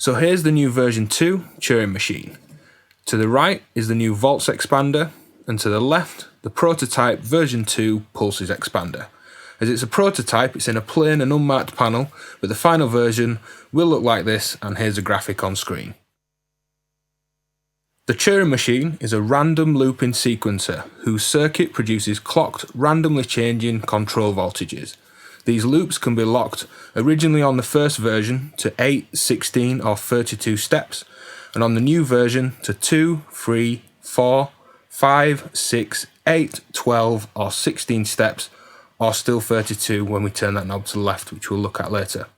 So here's the new version 2 Turing Machine. To the right is the new volts expander, and to the left, the prototype version 2 pulses expander. As it's a prototype, it's in a plain and unmarked panel, but the final version will look like this, and here's a graphic on screen. The Turing Machine is a random looping sequencer whose circuit produces clocked, randomly changing control voltages. These loops can be locked originally on the first version to 8, 16 or 32 steps, and on the new version to 2, 3, 4, 5, 6, 8, 12 or 16 steps, or still 32 when we turn that knob to the left, which we'll look at later.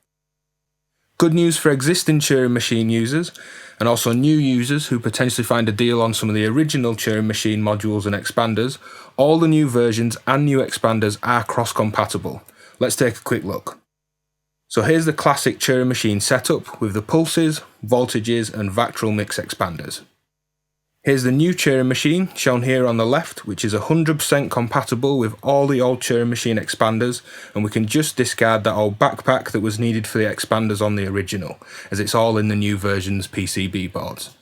Good news for existing Turing Machine users, and also new users who potentially find a deal on some of the original Turing Machine modules and expanders. All the new versions and new expanders are cross-compatible. Let's take a quick look. So here's the classic Turing Machine setup with the pulses, voltages and Vactral mix expanders. Here's the new Turing Machine shown here on the left, which is 100% compatible with all the old Turing Machine expanders, and we can just discard that old backpack that was needed for the expanders on the original, as it's all in the new version's PCB boards.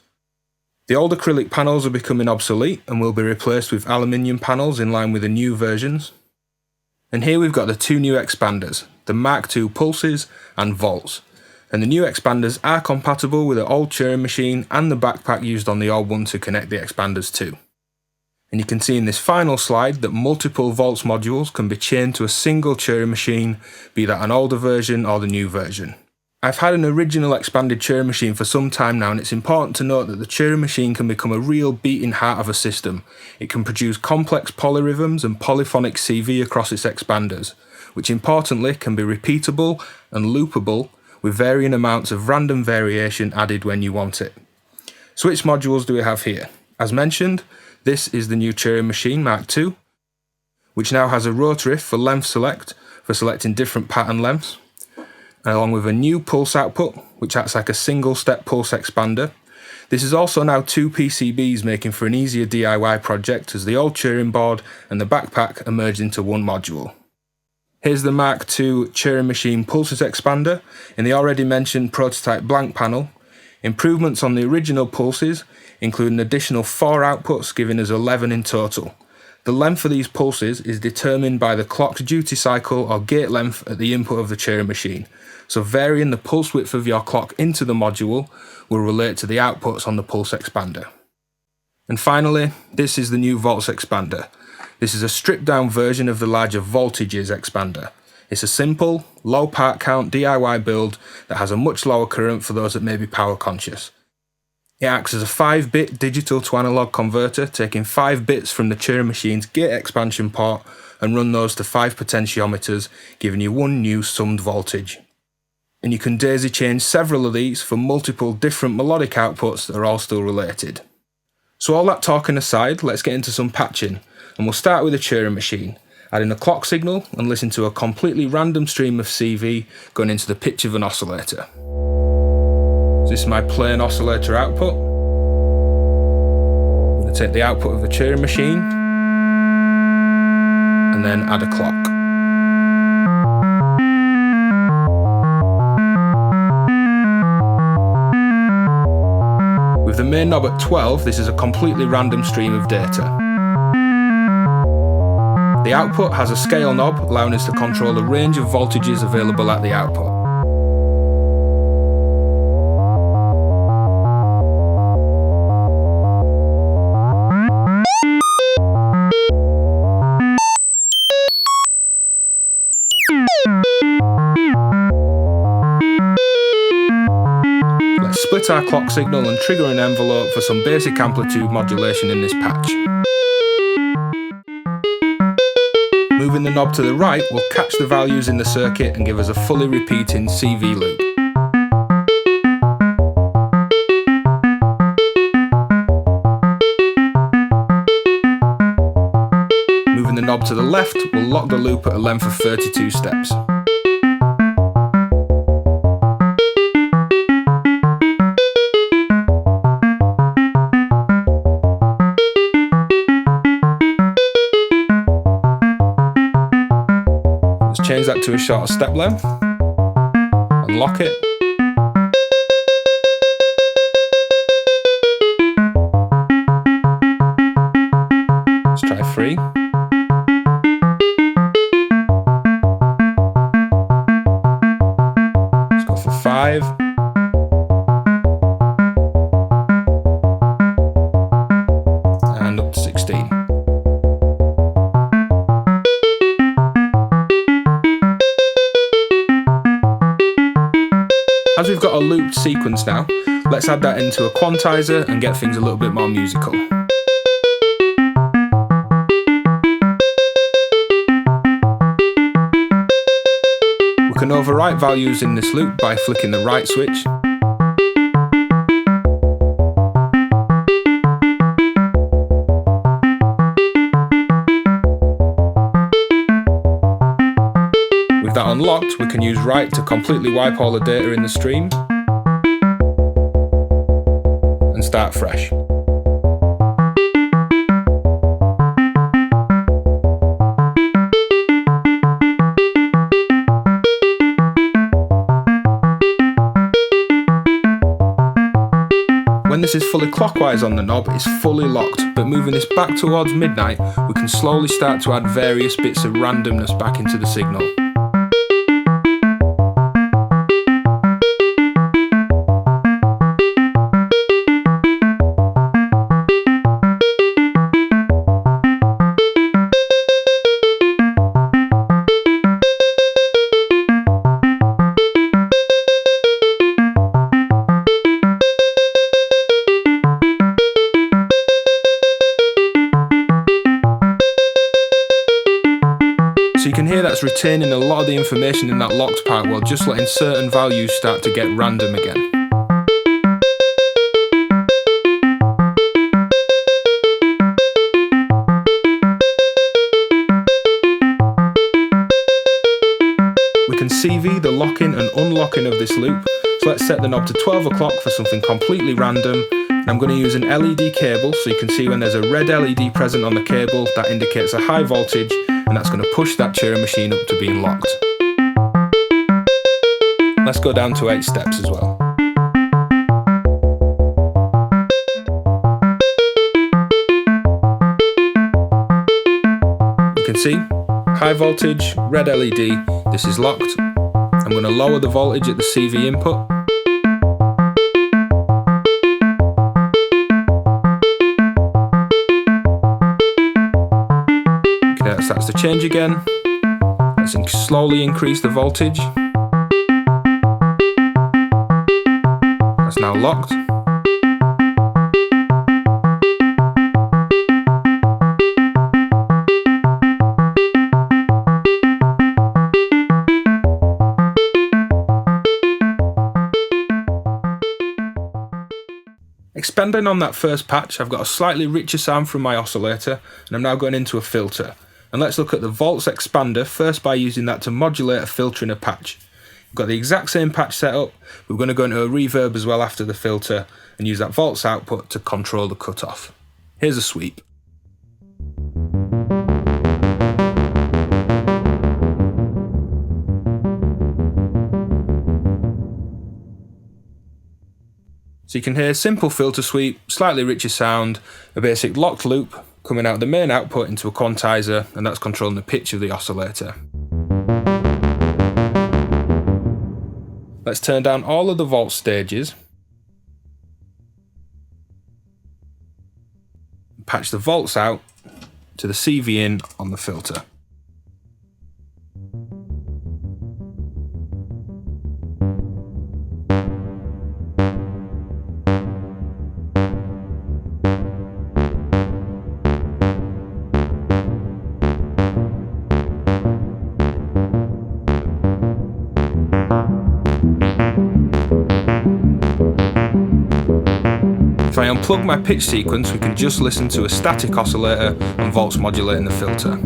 The old acrylic panels are becoming obsolete and will be replaced with aluminium panels in line with the new versions. And here we've got the two new expanders, the Mark II pulses and volts. And the new expanders are compatible with the old Turing Machine and the backpack used on the old one to connect the expanders to. And you can see in this final slide that multiple volts modules can be chained to a single Turing Machine, be that an older version or the new version. I've had an original expanded Turing Machine for some time now, and it's important to note that the Turing Machine can become a real beating heart of a system. It can produce complex polyrhythms and polyphonic CV across its expanders, which importantly can be repeatable and loopable with varying amounts of random variation added when you want it. So which modules do we have here? As mentioned, this is the new Turing Machine Mark II, which now has a rotary for length select for selecting different pattern lengths, along with a new pulse output, which acts like a single-step pulse expander. This is also now two PCBs, making for an easier DIY project as the old Turing board and the backpack are merged into one module. Here's the Mark II Turing Machine Pulses Expander in the already mentioned prototype blank panel. Improvements on the original pulses include an additional 4 outputs, giving us 11 in total. The length of these pulses is determined by the clocked duty cycle or gate length at the input of the Turing Machine. So varying the pulse width of your clock into the module will relate to the outputs on the pulse expander. And finally, this is the new volts expander. This is a stripped down version of the larger voltages expander. It's a simple, low part count DIY build that has a much lower current for those that may be power conscious. It acts as a 5-bit digital to analog converter, taking 5 bits from the Turing Machine's gate expansion port and run those to 5 potentiometers, giving you one new summed voltage. And you can daisy chain several of these for multiple different melodic outputs that are all still related. So all that talking aside, let's get into some patching, and we'll start with the Turing Machine, adding a clock signal and listen to a completely random stream of CV going into the pitch of an oscillator. So this is my plain oscillator output. I'm going to take the output of the Turing Machine and then add a clock. With the main knob at 12, this is a completely random stream of data. The output has a scale knob, allowing us to control the range of voltages available at the output. Let's split our clock signal and trigger an envelope for some basic amplitude modulation in this patch. Moving the knob to the right will catch the values in the circuit and give us a fully repeating CV loop. Moving the knob to the left will lock the loop at a length of 32 steps. Change that to a shorter step length, unlock it, 3. Let's go for 5. And up to 16. As we've got a looped sequence now, let's add that into a quantizer and get things a little bit more musical. We can overwrite values in this loop by flicking the right switch. With that unlocked, we can use write to completely wipe all the data in the stream and start fresh. When this is fully clockwise on the knob, it's fully locked, but moving this back towards midnight, we can slowly start to add various bits of randomness back into the signal. So you can hear that's retaining a lot of the information in that locked part while just letting certain values start to get random again. We can CV the locking and unlocking of this loop, so let's set the knob to 12 o'clock for something completely random. And I'm going to use an LED cable, so you can see when there's a red LED present on the cable, that indicates a high voltage, and that's going to push that Turing machine up to being locked. Let's go down to 8 steps as well. You can see, high voltage, red LED, this is locked. I'm going to lower the voltage at the CV input. Okay, that starts to change again. Let's slowly increase the voltage. That's now locked. Expanding on that first patch, I've got a slightly richer sound from my oscillator, and I'm now going into a filter. And let's look at the volts expander first by using that to modulate a filter in a patch. We've got the exact same patch set up. We're going to go into a reverb as well after the filter and use that volts output to control the cutoff. Here's a sweep. So you can hear simple filter sweep, slightly richer sound, a basic locked loop coming out of the main output into a quantizer, and that's controlling the pitch of the oscillator. Let's turn down all of the volt stages. Patch the volts out to the CV in on the filter. If I unplug my pitch sequence, we can just listen to a static oscillator and volts modulating the filter.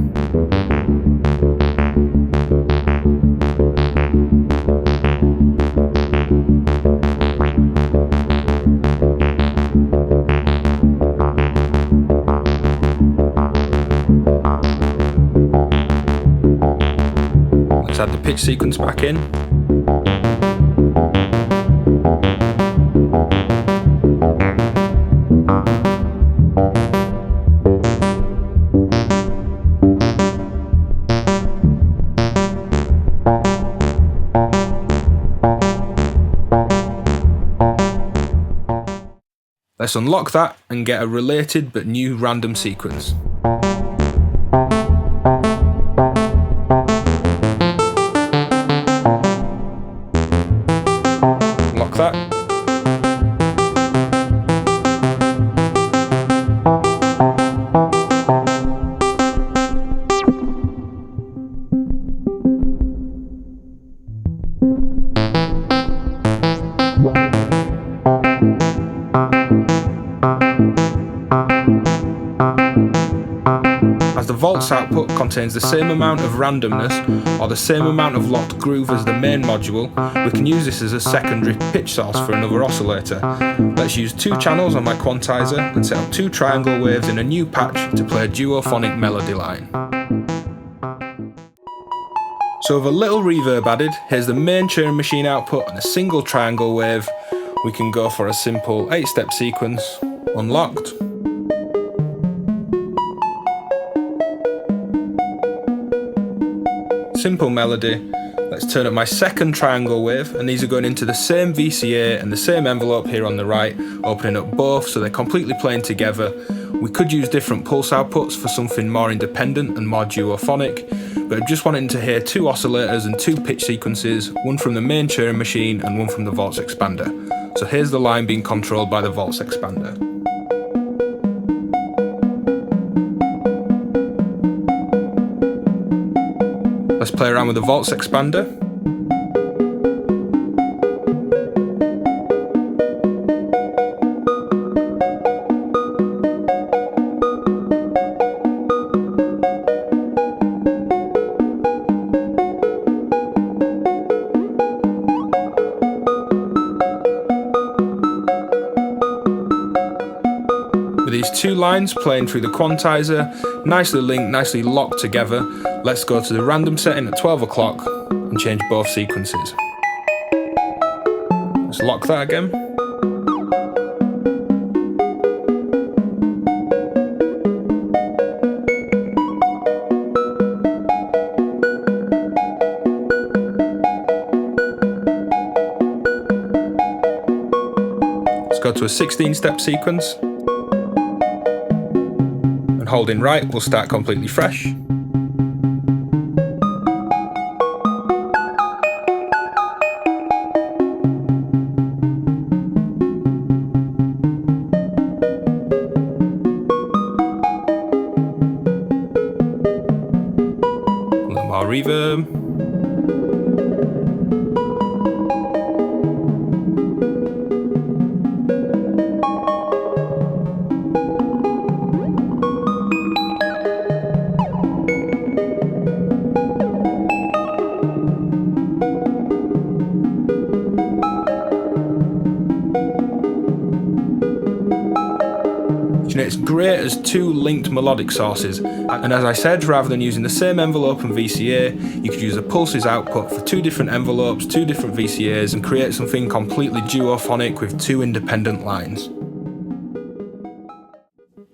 Let's add the pitch sequence back in. Let's unlock that and get a related but new random sequence. Unlock that. As the volts output contains the same amount of randomness or the same amount of locked groove as the main module, we can use this as a secondary pitch source for another oscillator. Let's use 2 channels on my quantizer and set up 2 triangle waves in a new patch to play a duophonic melody line. So with a little reverb added, here's the main Turing Machine output and a single triangle wave. We can go for a simple 8-step sequence. Unlocked. Simple melody. Let's turn up my second triangle wave, and these are going into the same VCA and the same envelope here on the right, opening up both so they're completely playing together. We could use different pulse outputs for something more independent and more duophonic, but I'm just wanting to hear 2 oscillators and 2 pitch sequences, one from the main Turing Machine and one from the Volts Expander. So here's the line being controlled by the Volts Expander. Let's play around with the Volts Expander. With these 2 lines playing through the quantizer, nicely linked, nicely locked together, let's go to the random setting at 12 o'clock and change both sequences. Let's lock that again. Let's go to a 16-step sequence. And holding right, we'll start completely fresh. A little more reverb. It's great as 2 linked melodic sources, and as I said, rather than using the same envelope and VCA, you could use a pulses output for 2 different envelopes, 2 different VCAs, and create something completely duophonic with 2 independent lines.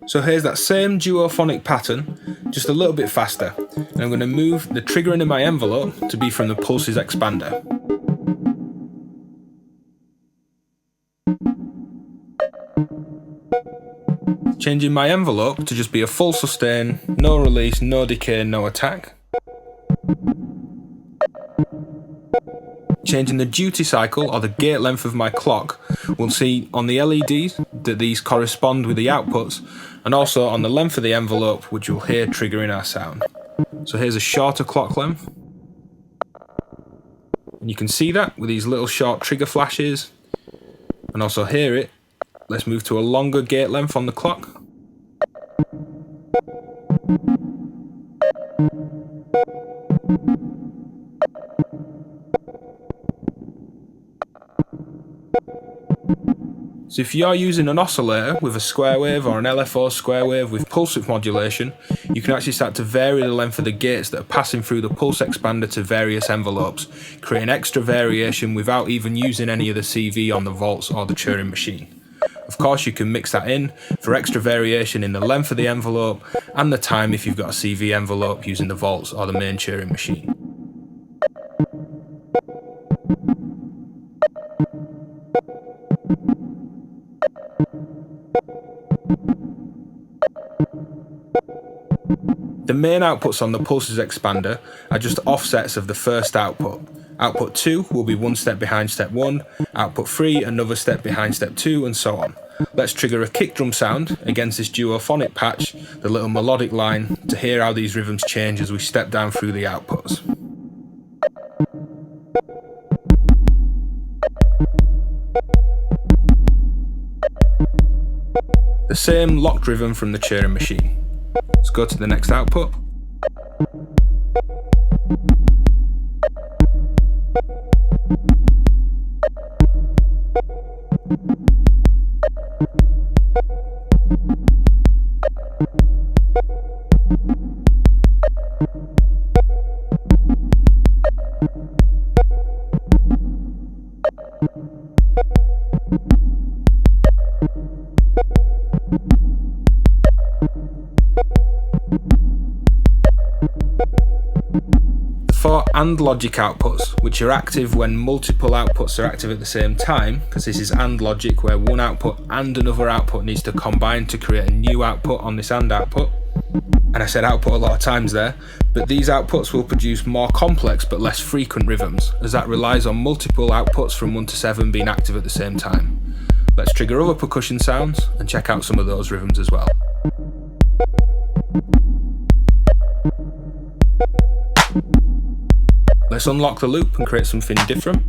So here's that same duophonic pattern, just a little bit faster, and I'm going to move the triggering in my envelope to be from the pulses expander. Changing my envelope to just be a full sustain, no release, no decay, no attack. Changing the duty cycle or the gate length of my clock, we'll see on the LEDs that these correspond with the outputs, and also on the length of the envelope, which you'll hear triggering our sound. So here's a shorter clock length. And you can see that with these little short trigger flashes, and also hear it. Let's move to a longer gate length on the clock. So if you're using an oscillator with a square wave or an LFO square wave with pulse width modulation, you can actually start to vary the length of the gates that are passing through the pulse expander to various envelopes, creating extra variation without even using any of the CV on the Volts or the Turing Machine. Of course, you can mix that in for extra variation in the length of the envelope and the time if you've got a CV envelope using the Volts or the main Turing Machine. The main outputs on the pulses expander are just offsets of the first output. Output 2 will be one step behind step 1, output 3 another step behind step 2, and so on. Let's trigger a kick drum sound against this duophonic patch, the little melodic line, to hear how these rhythms change as we step down through the outputs. The same locked rhythm from the Turing Machine. Let's go to the next output. For AND logic outputs, which are active when multiple outputs are active at the same time, because this is AND logic where one output and another output needs to combine to create a new output on this AND output. And I said output a lot of times there, but these outputs will produce more complex but less frequent rhythms, as that relies on multiple outputs from 1 to 7 being active at the same time. Let's trigger other percussion sounds and check out some of those rhythms as well. Let's unlock the loop and create something different.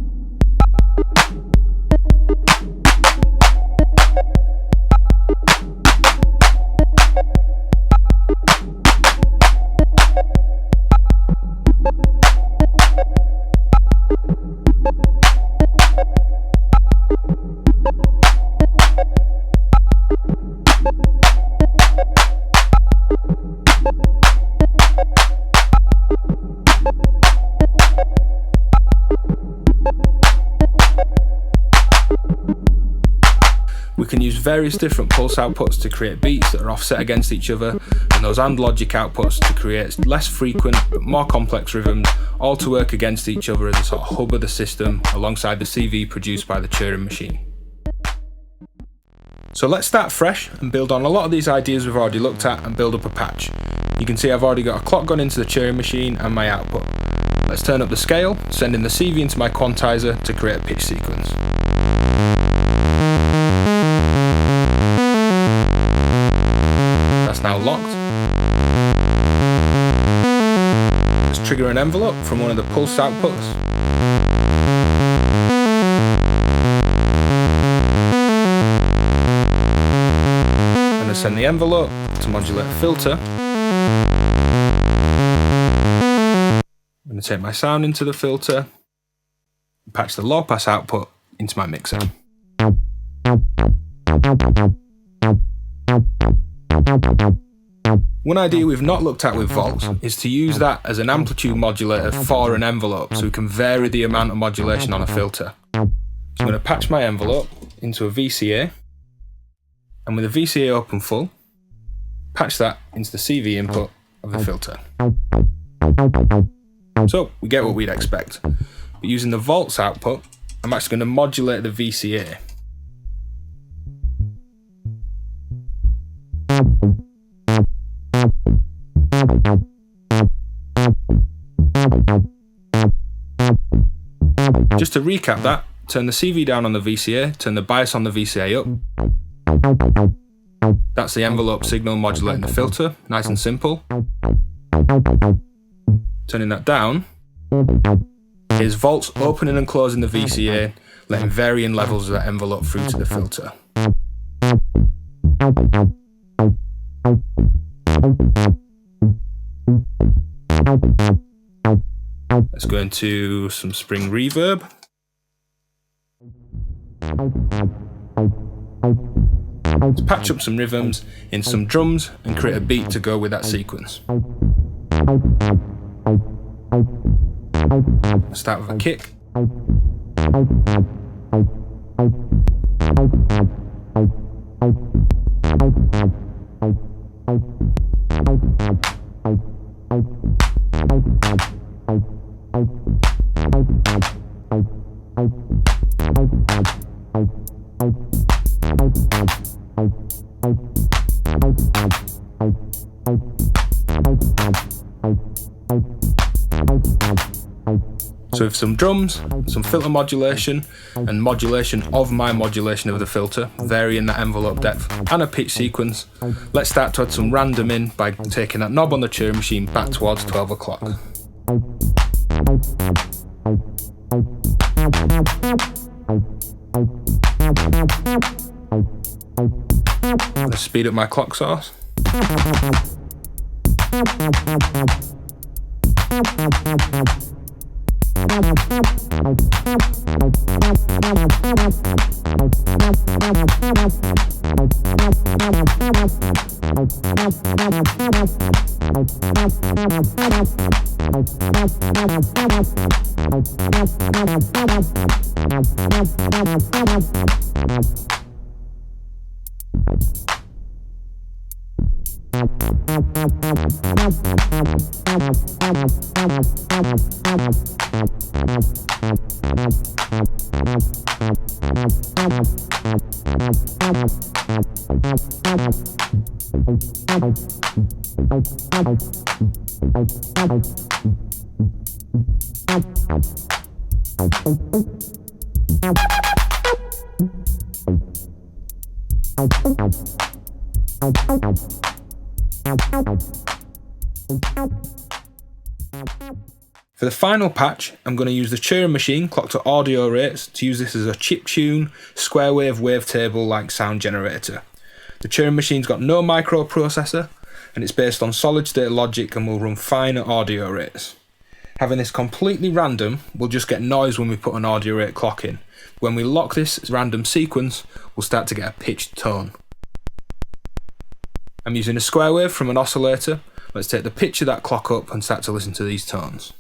We can use various different pulse outputs to create beats that are offset against each other, and those AND logic outputs to create less frequent but more complex rhythms, all to work against each other as a sort of hub of the system alongside the CV produced by the Turing Machine. So let's start fresh and build on a lot of these ideas we've already looked at and build up a patch. You can see I've already got a clock gone into the Turing Machine and my output. Let's turn up the scale, send in the CV into my quantizer to create a pitch sequence. That's now locked. Let's trigger an envelope from one of the pulse outputs. And then send the envelope to modulate a filter. I'm going to take my sound into the filter and patch the low pass output into my mixer. One idea we've not looked at with volts is to use that as an amplitude modulator for an envelope, so we can vary the amount of modulation on a filter. So I'm going to patch my envelope into a VCA, and with the VCA open full, patch that into the CV input of the filter. So we get what we'd expect. But using the volts output, I'm actually going to modulate the VCA. Just to recap that, turn the CV down on the VCA, turn the bias on the VCA up. That's the envelope signal modulating the filter, nice and simple. Turning that down, here's volts opening and closing the VCA, letting varying levels of that envelope through to the filter. Let's go into some spring reverb. Let's patch up some rhythms in some drums and create a beat to go with that sequence. Start with a kick. with some drums, some filter modulation, and modulation of my modulation of the filter, varying that envelope depth, and a pitch sequence, let's start to add some random in by taking that knob on the Turing Machine back towards 12 o'clock. Let's speed up my clock source. For the final patch, I'm going to use the Turing Machine clocked to audio rates to use this as a chiptune, square wave wavetable like sound generator. The Turing Machine's got no microprocessor and it's based on solid state logic and will run fine at audio rates. Having this completely random, we'll just get noise when we put an audio rate clock in. When we lock this random sequence, we'll start to get a pitched tone. I'm using a square wave from an oscillator. Let's take the pitch of that clock up and start to listen to these tones.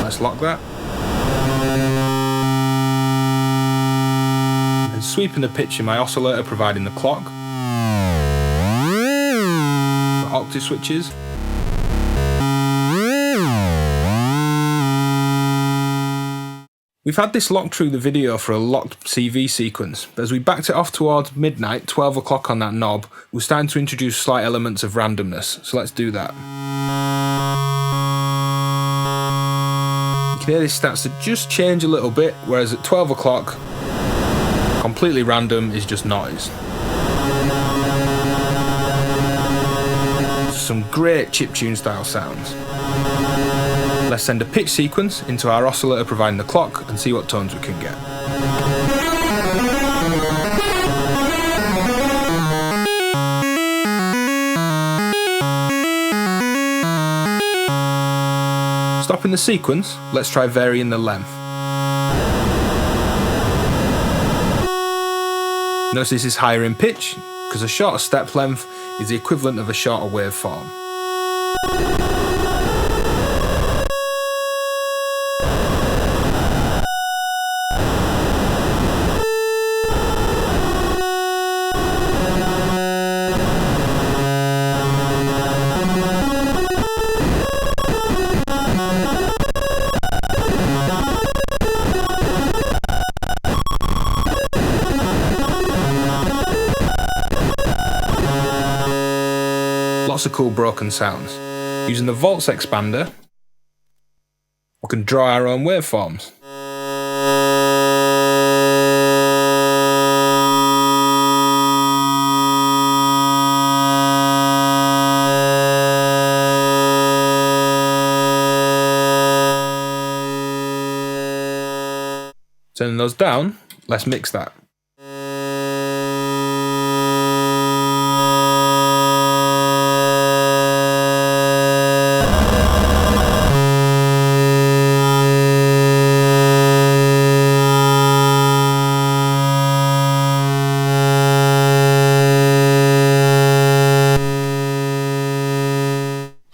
Let's lock that. And sweeping the pitch in my oscillator providing the clock. The octave switches. We've had this locked through the video for a locked CV sequence, but as we backed it off towards midnight, 12 o'clock on that knob, we're starting to introduce slight elements of randomness, so let's do that. You can hear this starts to just change a little bit, whereas at 12 o'clock, completely random is just noise. Some great chiptune style sounds. Let's send a pitch sequence into our oscillator providing the clock and see what tones we can get. Stopping the sequence, let's try varying the length. Notice this is higher in pitch, because a shorter step length is the equivalent of a shorter waveform. Lots of cool broken sounds. Using the Volts expander, we can draw our own waveforms. Turning those down, let's mix that.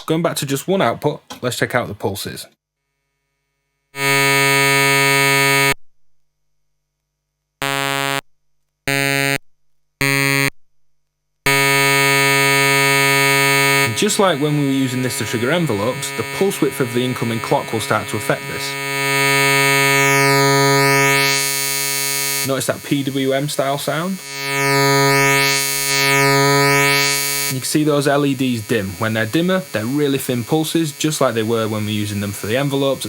Going back to just one output, let's check out the pulses. Just like when we were using this to trigger envelopes, the pulse width of the incoming clock will start to affect this. Notice that PWM style sound? You can see those LEDs dim. When they're dimmer, they're really thin pulses, just like they were when we were using them for the envelopes.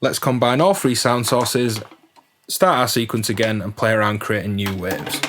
Let's combine all three sound sources, start our sequence again, and play around creating new waves.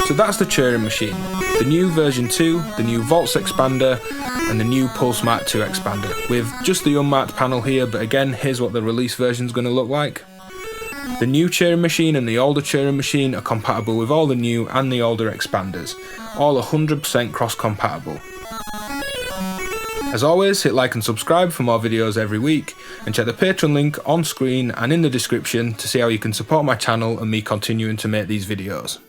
So that's the Turing Machine, the new version 2, the new Volts expander, and the new PulseMark 2 expander, with just the unmarked panel here, but again, here's what the release version is going to look like. The new Turing Machine and the older Turing Machine are compatible with all the new and the older expanders, all 100% cross-compatible. As always, hit like and subscribe for more videos every week, and check the Patreon link on screen and in the description to see how you can support my channel and me continuing to make these videos.